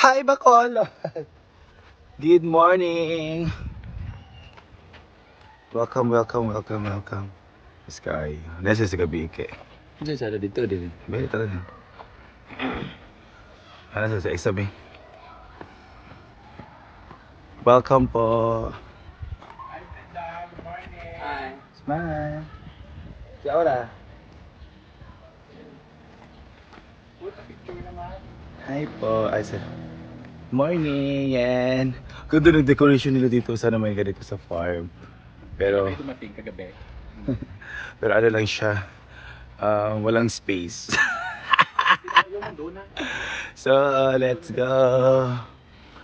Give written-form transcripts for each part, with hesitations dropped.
Hi, Bacolod! Good morning! Welcome. Sky. Nasa sa gabi ke. Diyan sana dito din. Baik talaga. Ano sa exam eh. Welcome po. Hi. Smile. Si Aura. Hi po. Ay, sir. Morning, yan. Ganda ng decoration nila dito. Sana may ganito sa farm. Pero, May dumating kagabi. pero ano lang siya. Walang space. So, let's go.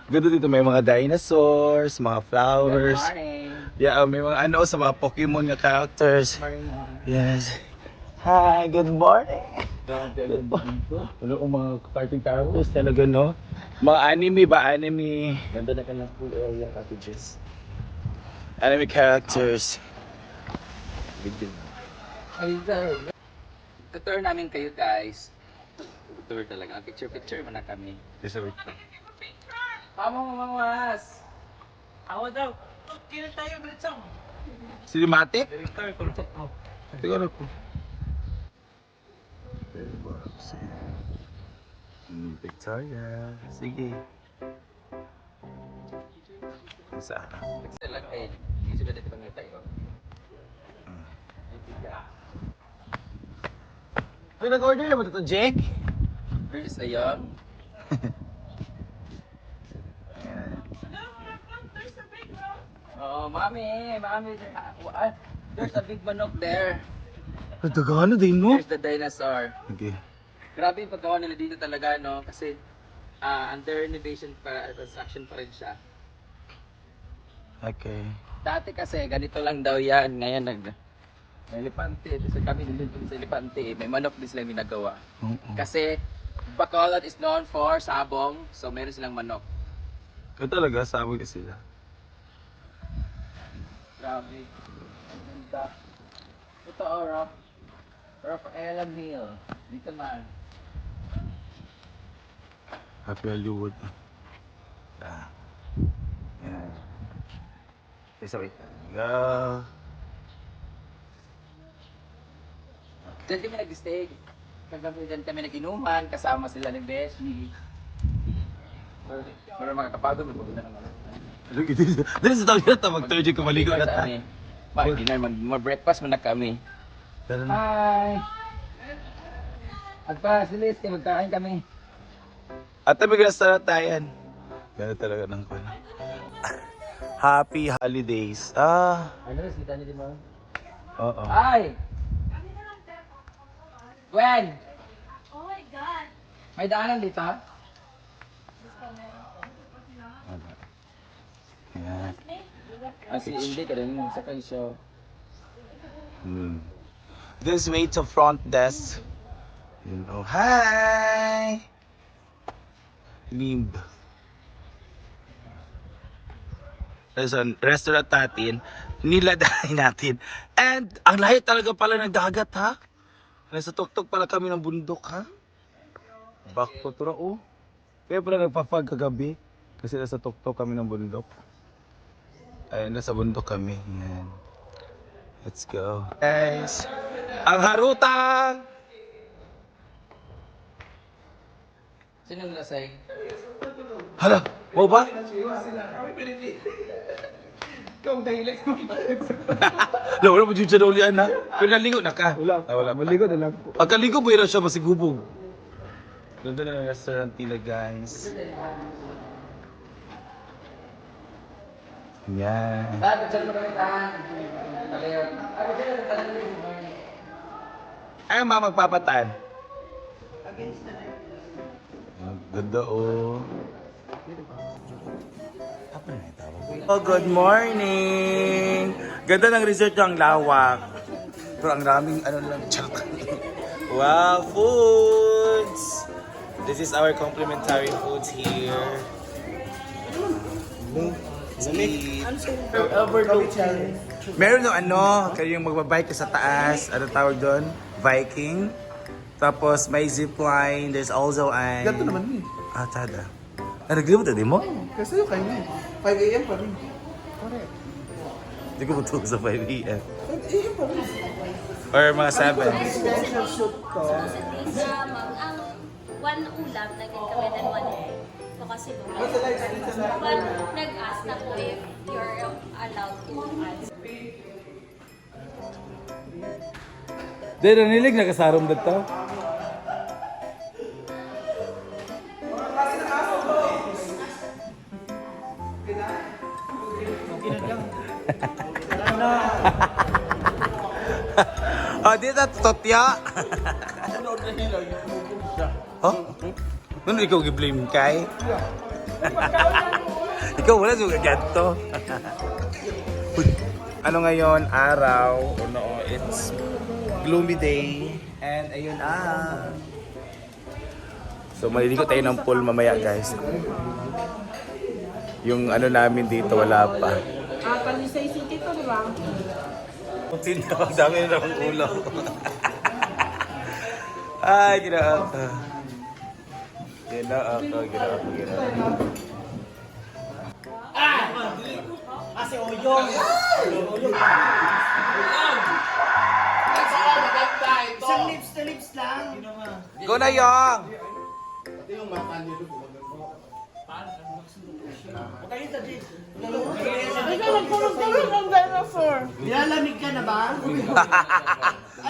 Ganda dito. May mga dinosaurs, mga flowers. Morning. Yeah, may mga ano sa mga Pokemon nga characters. Yes. Hi, good morning. Ano ang mga cartoon characters talaga, no? Mga anime ba? Anime. Ganda na ka ng full area cottages. Anime characters. Bigyan. Ay, sir. Tutor namin kayo guys. Tutor talaga. Picture muna kami. Yes, wait. Tama mamamas. Ako daw. Kailan tayo diretso? Cinematic? Director, contact mo. Siguro ko. Victoria. Sige. Saan? Excel lang kayo. Hindi sila dito kami tayo. Ay, nag-order na ba ito, Jake? There's a young. Oh, mami. There's a big manok there. Nagdagano din, no? There's the dinosaur. Okay. Grabe yung paggawa nila dito talaga, no? Kasi under renovation pa, construction pa rin siya. Okay. Dati kasi ganito lang daw yan. Ngayon may elepante. Kasi kami nandun sa elepante. May manok din silang ginagawa. Oo. Kasi Bacolod is known for sabong. So meron silang manok. Kaya talaga, sabi ka sila. Grabe. Ang ganda. Ito, Rafaela Hill. Dito man. Happy Hollywood. Ah. Yan. Wait. Go. Diyan kami nag-stay. Kagabi dyan kami nag-inuman. Kasama sila ni Beshi. Pero makakapagod. Magpagod na naman. Dali sa tawag na mag-third year kumaligo na tayo. Mag-dinner, mag-breakfast muna kami. Ganun. Hi! Magpa-silis, magkain kami. At tabi ka sa tayan. Ganun talaga ng kwan. Happy holidays. Ah. Ano, kita niyo din mo? Oo. Hi! Gwen! Oh my God! May daanan dito? Yan. Si hindi ka rin sa kayo show. This way to front desk. You know, hi! Limb. Restaurant natin. Niladahin natin. And ang layo talaga pala ng dagat, ha? Nasa tuktok pala kami ng bundok, ha? Back to tura, oh. Kaya pala nagpapag kagabi. Kasi nasa tuktok kami ng bundok. Ayun, nasa bundok kami. Yan. Let's go. Guys, ang harutang! Sino lasay? Hala, mau ba? Ikaw dahilan mo. Wala mo dyan siya na ulian, ha? Pero naligo na ka. Wala. Wala. Maligo na lang po. Pagkaligo mo, siya masigubog. Ganda na ng restaurant nila, guys. Yan. Dahil dyan mo kami tahan. Kalayon. Ako dyan, kalayon. Ay, ang mga magpapatan. Ang ganda, oh. Oh, good morning! Ganda ng resort ng lawak. Pero ang raming ano lang, charot. Wow, foods! This is our complimentary foods here. Eat. Meron no ano, kayong magbabike sa taas, ano tawag doon? Viking. Tapos may zipline, there's also an... Ganito naman eh. Ah, tada. naglimot na din mo? Kasi yung kayo 5 a.m. pa rin. Correct. Hindi ko matulog sa 5 a.m. 5 a.m. pa rin. Or mga 7. Presidential shoot to. Ma'am, ang one ulam, naging kami ng one egg. So kasi What's the lights? Dito na. but nag-ask na po if you're allowed to answer. Di, nanilig, nakasarom dito. Oh, dito, totya. Oh? Ano ikaw gi-blame kay? Ikaw wala juga ganto. Ano ngayon? Araw. No, it's gloomy day. And ayun So maliligo tayo ng pool mamaya guys. Yung ano namin dito wala pa. Talisay City to, di ba? Putin na, dami na ng ulo. Ay, ginaap. Ginaap. Isang lips to lips lang. Go na, Yong! Ikaw nagkulong-kulong ng dinosaur. Nilalamig ka na ba?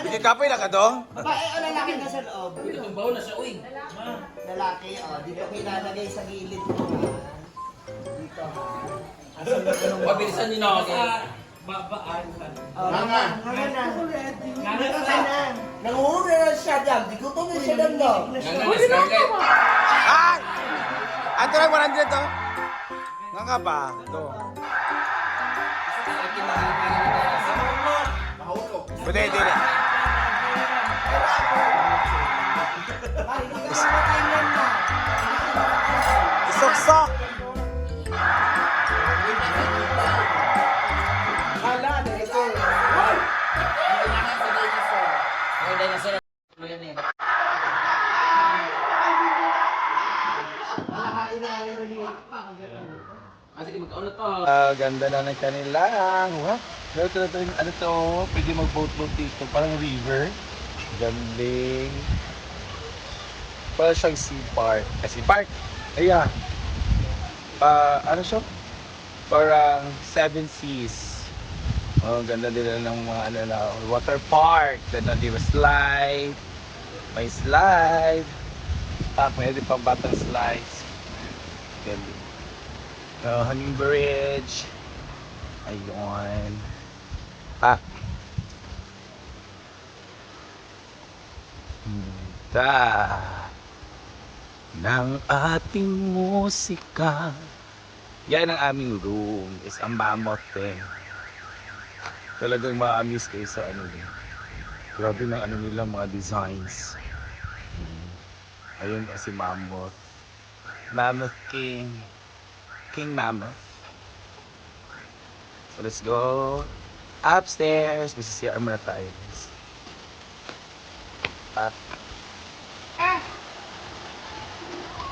Bigyan kapoy na ka, Dong? Babae o lalaki na sa loob? Itong baon na siya, uy. Lalaki, dito kinalagay sa gilid mo. Dito. Pabilisan niyo na ako. Nga na. Nanguhuli na siya dyan. Di ko na siya dyan, no? Scarlett. Ay! Ato lang 100 to? Nga nga ba? Ito. Pwede, hindi na. Ay, hindi ka namatay yan na. Isok-sok! Hala, dito. Ay, dinosaur. Yan eh. Kasi mag-ano to. Ganda na ng kanilang. What? Ano to? Pwede mag-boat-boat dito. Parang river. Ganding. Parang siyang sea park. Sea park? Ayan. Ano siya? Parang Seven Seas. Oh, ganda din ng mga ano na, water park. Ganda di ba slide? May slide. Pwede pang batang slides. Ganda. Hanging bridge. Ayun. Hinta ng ating musika. Yan ang aming room. Is ang mammoth thing. Talagang ma-amaze kayo sa ano din. Grabe ng ano nila mga designs. Ayun si Mammoth. Mammoth King. King Mammoth. So let's go upstairs. May CR muna tayo.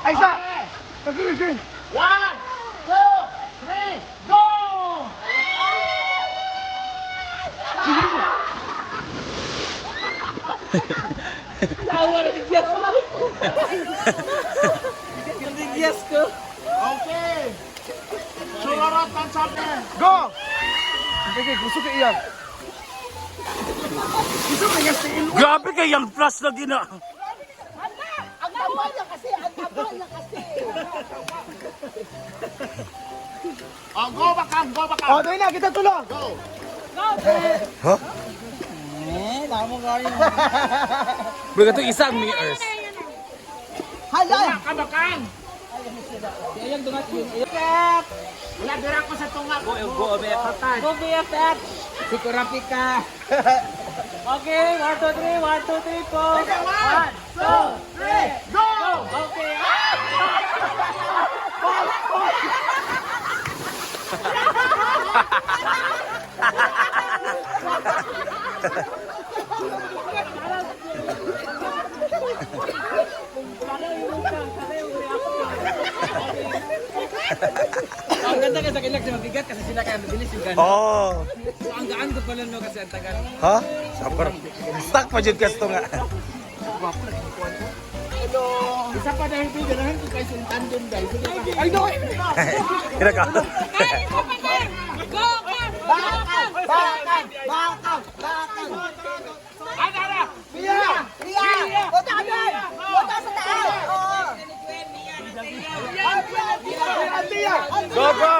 Ay, isa! Nag-iisin! 1, 2, 3, go! Tawa na bigyas ko! Bigyas ko! Okay! Surarot ang sabi! Go! Sige, gusto ko iyan. Gusto ko iyan sa ilo. Grabe kayang flash na gina. Ang taba niya kasi! Ang taba niya kasi! Oh, go bakang! Go bakang! Oh, doon na! Kita tulong! Go! Go! Ha? Tama ka rin. Baga ito isang mirrors. Hala! Kabakang! Ayang dungat yun. Pep! Wala dira ko sa tunga. Go, BFF. Go, BFF. Sikurapi ka. Okay, 1, 2, 3, 1, 2, 3, go. 1, 2, 3, go! Okay. Sana yung reaction. Ang ganda kasi sa kilag sa mabigat kasi sila kaya mabilis yung gano'n. Oh. So, ang gaan ko pala no kasi ang tagal. Ha? Sapar. Stuck pa jud kasto nga. Isa pa dahil video na ko kay Sultan doon guys. Ay, no! Kira ka. Go go.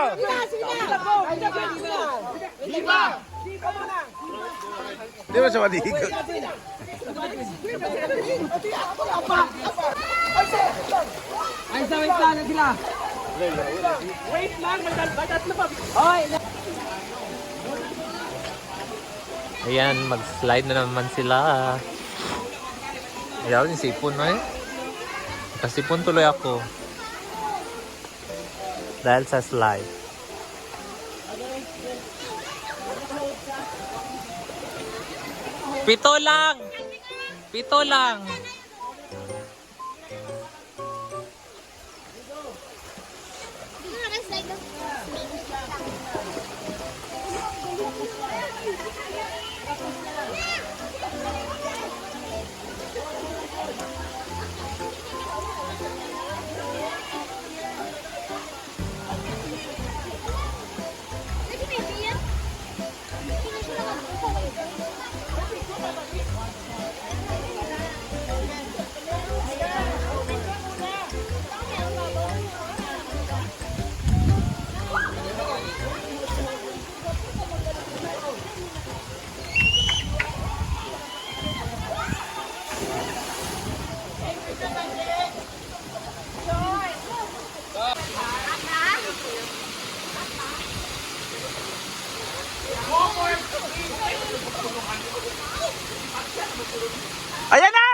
Di ba siya maligo? Ay, sa wait lang sila. Wait lang, magdadat na pa. Hoy! Ayan, mag-slide na naman sila. Ayaw yung sipon mo eh. Kasipon tuloy ako. Dahil sa slide. Pito lang! Pito lang! Ayan na!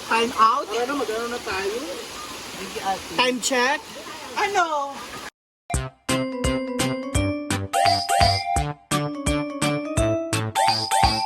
Time out? Ano, mag-ano na tayo? Time check? Ano?